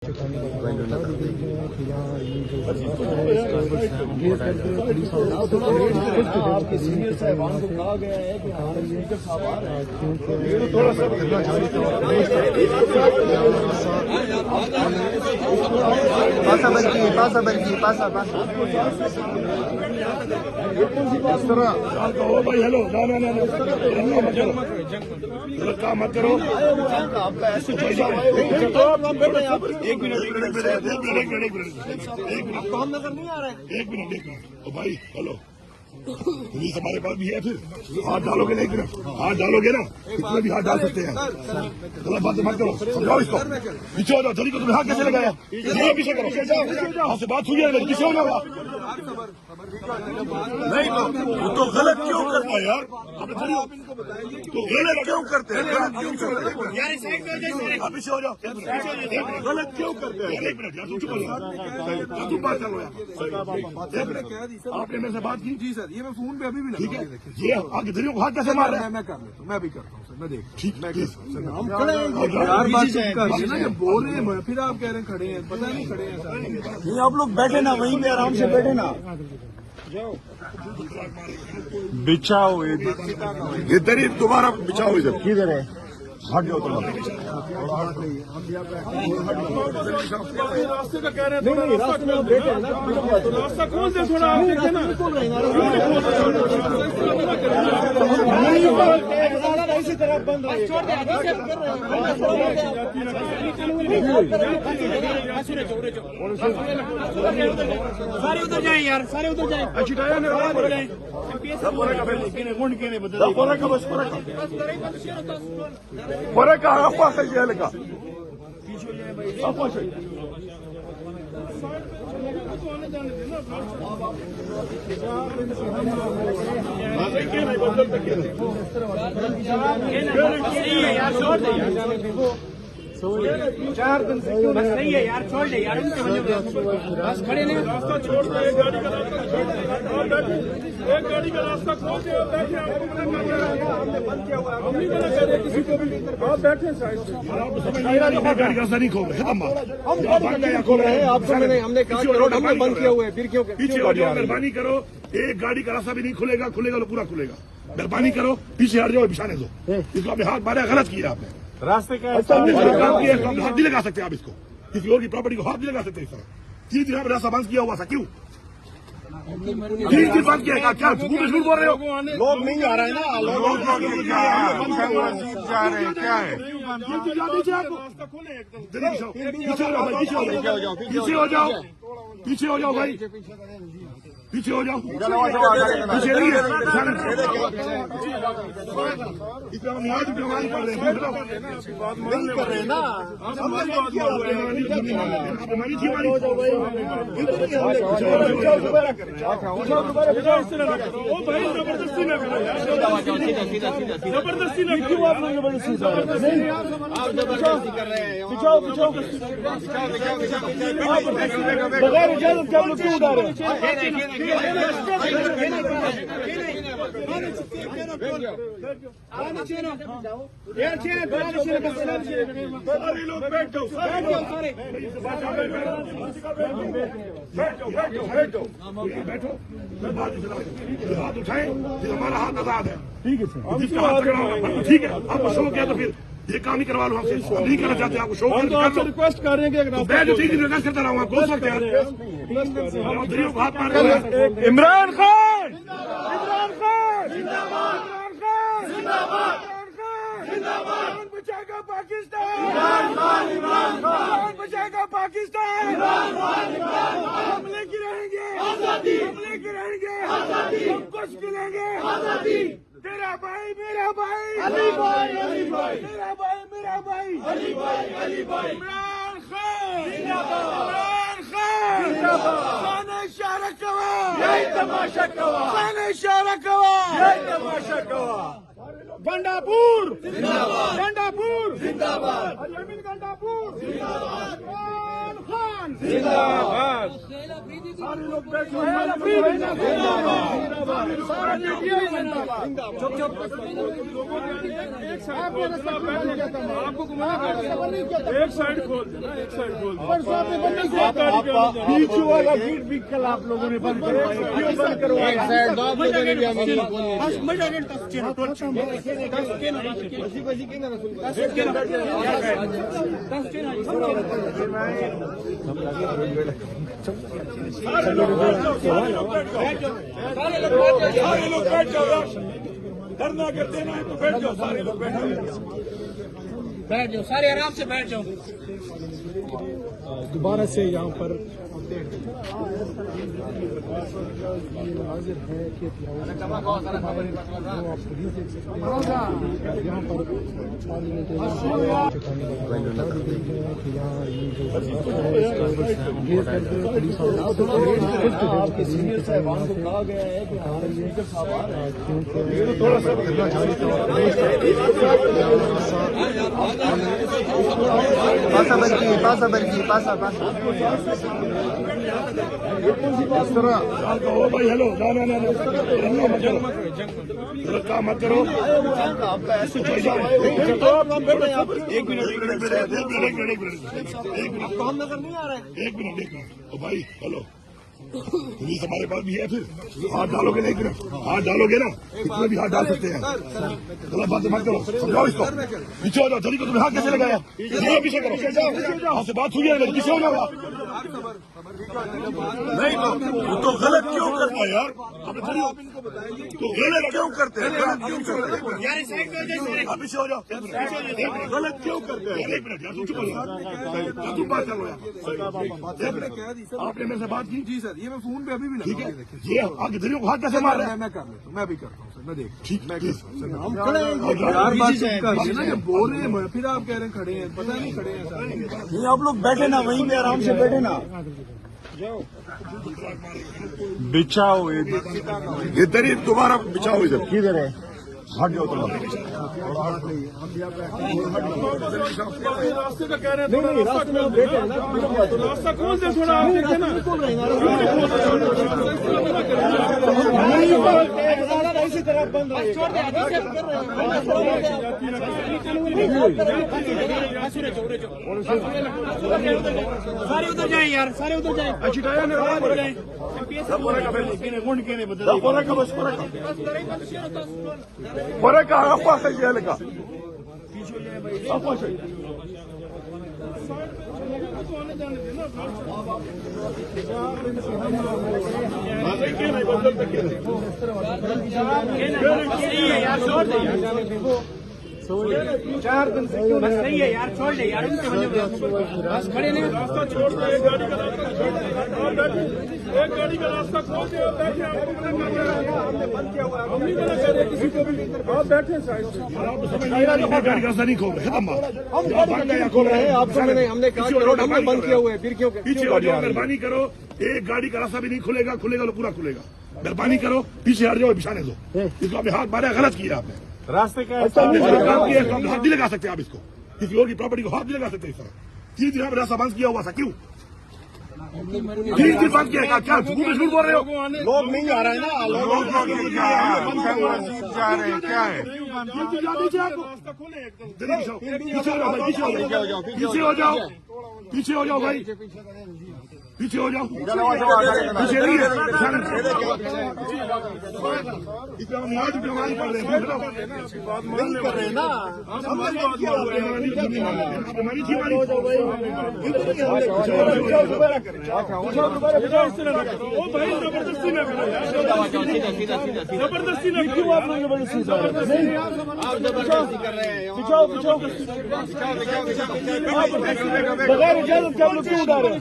आपके सीनियर साहबान को कहा गया है कि स्पीकर साहब आ रहे हैं, थोड़ा सा भाई हेलो ना मत करो एक मिनट काम नजर नहीं आ रहा है। एक मिनट भाई हेलो पुलिस हमारे पास भी है, फिर हाथ डालोगे ना, एक मिनट हाथ डालोगे ना, इसमें भी हाथ डाल सकते हैं। गलत बात मत करो, समझाओ इसको, पीछे हो जाओ। जल्दी को तुम्हें हाथ कैसे लगाया? पीछे करो, आपसे बात हुई है, पीछे होना हुआ नहीं तो गलत क्यों करता है यार? तो गलत क्यों करते हैं? गलत क्यों करते हैं? आप पीछे हो जाओ, गलत क्यों करते हैं? एक मिनट यार, चुप हो जाओ, तुम बात करो यार। आपने मेरे से बात की? जी सर, ये मैं फोन पे अभी भी लगा, ये आगे दरियों को हाथ कैसे मार रहा है? मैं कर लेता हूँ, मैं भी करता हूँ सर, मैं देख ठीक मैं हम खड़े हैं यार, बात बोल रहे हैं, फिर आप कह रहे हैं खड़े हैं, पता नहीं खड़े हैं सर। नहीं आप लोग बैठे ना, वहीं पे आराम से बैठे ना, बिछाओ ये दरी दोबारा बिछाओ इधर। किधर है? हट जाओ तुम, रास्ते का कह रहे हैं, नहीं रास्ते में बैठे हैं ना, तो रास्ता कौन से थोड़ा आप देखे ना, इसी तरह बंद है। सारे उधर जाए यार, सारे उधर जाए। Mereka apa saja mereka? Apa saja? चार दिन से क्यों बस नहीं है यार, छोड़ दे यार, उनके वजह बस खड़े नहीं, रास्ता छोड़ दो, एक गाड़ी का रास्ता छोड़ दो, एक गाड़ी का रास्ता खोल दो, हमने बंद किया हुआ है, हम नहीं मना कर रहे किसी को भी, आप बैठे साइड से, गाड़ी का रास्ता नहीं खोल रहे, खत्म बात, हम गाड़ी खोल रहे हैं, आपको हमने कहा रोड हमने बंद किया हुआ है, फिर क्यों पीछे हो जाओ, मेहरबानी करो, एक गाड़ी का रास्ता भी नहीं खुलेगा, खुलेगा तो पूरा खुलेगा, मेहरबानी करो पीछे हट जाओ, बिछाने दो, इसको आपने हाथ मारा, गलत किया आपने, रास्ते का हाथ नहीं लगा सकते आप इसको, किसी और की प्रॉपर्टी को हाथ नहीं लगा सकते इस तरह। 3 दिन रास्ता बंद किया हुआ था, क्यों 3 दिन बंद किया? क्या झूठ बोल रहे हो? लोग नहीं आ रहे हैं ना, लोग जा रहे हैं, क्या है? पीछे हो जाओ, पीछे हो जाओ भाई, पीछे हो जाओ, पीछे नहीं है, बेमानी कर रहे हैं, नहीं कर रहे ना, जबरदस्ती न करो, जबरदस्ती न क्यों आप लोग जबरदस्ती कर रहे हैं? बिछाओ बिछाओ बगैर इजाजत के आप लोग क्यों उठा रहे हैं? बैठो, हाथ उठाए, हमारा हाथ आजाद है, ठीक है सर, ठीक है, आपको शौक है तो फिर ये काम ही करवा लो हमसे, हम नहीं करना चाहते, आपको शौक है तो रिक्वेस्ट कर रहे हैं कि मैं जो ठीक रिक्वेस्ट करता रहा हूँ, आप बोल सकते हैं, हाथ मार रहे हैं। इमरान खान, इमरान खान जिंदाबाद, इमरान खान जिंदाबाद, जिंदाबाद, बचाएगा पाकिस्तान, इमरान खान, इमरान खान बचाएगा पाकिस्तान, इमरान खान, इमरान खान, हम लेके रहेंगे आजादी, हम लेके रहेंगे आजादी, हम कुछ मिलेंगे आजादी, तेरा भाई मेरा भाई, अली भाई, अली भाई, मेरा भाई मेरा भाई, अली भाई, अली भाई, इमरान खान जिंदाबाद, इमरान खान जिंदाबाद, खाने इशारा कवा, यही तमाशा कवा, खाने इशारा कवा, यही तमाशा कवा, गंडापुर जिंदाबाद, गंडापुर जिंदाबाद, अलीमीन गंडापुर जिंदाबाद, इमरान खान जिंदाबाद। सारे लोग बैठो। आपको घुमाना एक साइड खोल देना, एक साइड खोल बीच वाला गेट भी कल आप लोगों ने बंद करवाया। एक साइड आप लोगों ने भी सारे लोग बैठ जाओ। धरना कर देना है तो बैठ जाओ, सारे लोग बैठ जाओ, सारे आराम से बैठ जाओ। दोबारा से यहाँ पर यहाँ पर आपके सीनियर साहबान को कहा गया है कि थोड़ा सा भाई हेलो काम मत करो। एक मिनट भाई हेलो, पुलिस हमारे पास भी है। फिर हाथ डालोगे नहीं, हाथ डालोगे ना, इसमें भी हाथ डाल सकते हैं। गलत बात मत करो, समझाओ इसको। पीछे हो जाओ, जल्दी को तुम्हें हाथ कैसे लगाया? पीछे करो, आपसे बात हुई है, पीछे हो जाओ। नहीं तो गलत क्यों करता है यार? तो गलत क्यों करते हैं? पीछे हो जाओ, गलत क्यों करते हैं? एक मिनट यार, तुम बात करो यार। आपने मेरे से बात की? जी सर, ये मैं फोन पे अभी भी ठीक है। ये आगे दरियों को हाथ कैसे मार रहे हैं? मैं कर लेता हूँ, मैं भी करता हूँ सर, मैं देख ठीक है। हम खड़े हैं, यार बात चुप कर ना, जब बोल रहे हैं फिर आप कह रहे हैं खड़े हैं, पता नहीं खड़े हैं सारे। नहीं आप लोग बैठे ना, वहीं पे आराम से बैठे ना। बिछाओ ये दरी दोबारा बिछाओ इधर। किधर है? हट जाओ तुम। रास्ते का कह रहे हैं, नहीं रास्ते में बैठे हैं ना, तो रास्ता खोल दे थोड़ा। इसी तरह बंद सारे उधर जाए यार, सारे उधर जाए। Bırak apa saja leka. Apa saja. चार दिन से बस सही है यार, छोड़ दे यार, उनके वजह बस खड़े नहीं। रास्ता छोड़ दे, एक गाड़ी का रास्ता छोड़ दे, एक गाड़ी का रास्ता खोल दे। हमने बंद किया हुआ है, हम नहीं मना कर रहे किसी को भी। आप बैठे साइड से, गाड़ी का रास्ता नहीं खोल रहे, खत्म बात। हम गाड़ी खोल रहे हैं, आपको हमने कहा रोड हमने बंद किया हुआ है, फिर क्यों? पीछे हो जाओ, मेहरबानी करो। एक गाड़ी का रास्ता भी नहीं खुलेगा, खुलेगा तो पूरा खुलेगा। मेहरबानी करो, पीछे हट जाओ, बिछाने दो। इसको आपने हाथ मारा, गलत किया आपने। रास्ते का काम किया, हाथ नहीं लगा सकते आप इसको। किसी और की प्रॉपर्टी को हाथ नहीं लगा सकते इस तरह। 3 दिन रास्ता बंद किया हुआ था, क्यों? 3 दिन बंद किया, क्या झूठ बोल रहे हो? लोग नहीं आ रहे हैं ना, लोग जा रहे हैं, क्या है? पीछे हो जाओ, पीछे हो जाओ भाई, पीछे हो जाओ, पीछे नहीं है। कर रहे हैं ना, जबरदस्ती न करो, जबरदस्ती न क्यों? आप लोग जबरदस्ती कर रहे हैं। बगैर इजाजत के आप लोग क्यों उठा रहे हैं?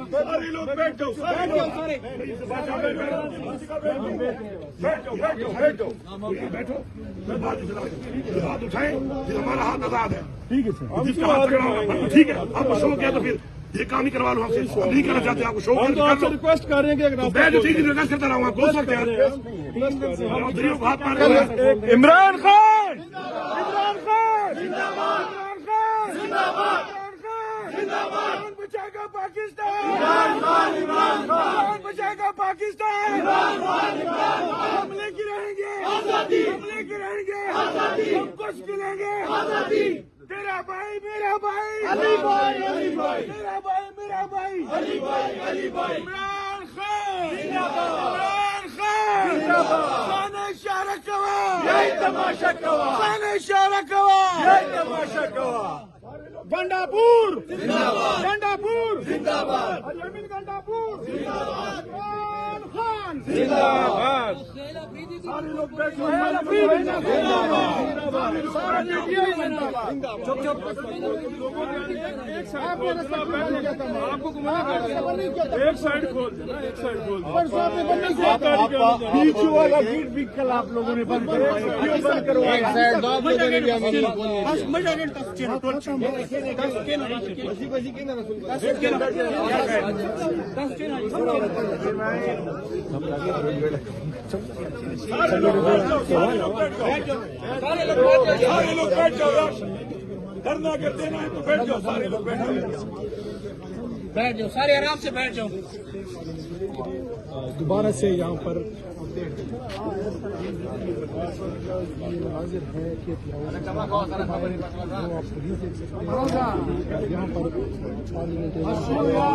सारे लोग बैठ जाओ, बैठो। हाथ उठाए, हमारा हाथ आजाद है। ठीक है सर, जिसका हाथ पकड़ा, ठीक है। आपको शो किया तो फिर ये काम ही करवा लो हमसे। नहीं करना चाहते, आपको शो हम तो आपसे रिक्वेस्ट कर रहे हैं कि मैं जो 3 दिन रिक्वेस्ट करता रहूंगा, आप बोल सकते हैं। इमरान खान इमरान बचाएगा पाकिस्तान, इमरान बचाएगा पाकिस्तान, हम लेके रहेंगे आजादी, हम लेके रहेंगे आजादी, हम कुछ मिलेंगे आजादी। तेरा भाई मेरा भाई अली भाई, अली भाई तेरा भाई मेरा भाई अली भाई, अली भाई इमरान खान जिंदाबाद, इमरान खान जिंदाबाद, खाने इशारा कवा यही तमाशा कवा, खाने इशारा कवा यही तमाशा कवा। गंडापुर जिंदाबाद, गंडापुर जिंदाबाद, अल-यमीन गंडापुर जिंदाबाद, इमरान खान जिंदाबाद। सारे लोग बैठो, सारा मीडिया जिंदाबाद। एक साइड आपको घुमा कर एक साइड खोल देना, एक साइड खोल बीच वाला गेट भी कल आप लोगों ने बंद करवाया, क्यों बंद करवाया? एक साइड सारे लोग बैठ जाओ, धरना करते ना तो बैठ जाओ, सारे लोग बैठ जाओ, सारे आराम से बैठ जाओ। दोबारा से यहाँ पर हाजिर है कि आप देख सकते हैं यहाँ पर पार्लियामेंट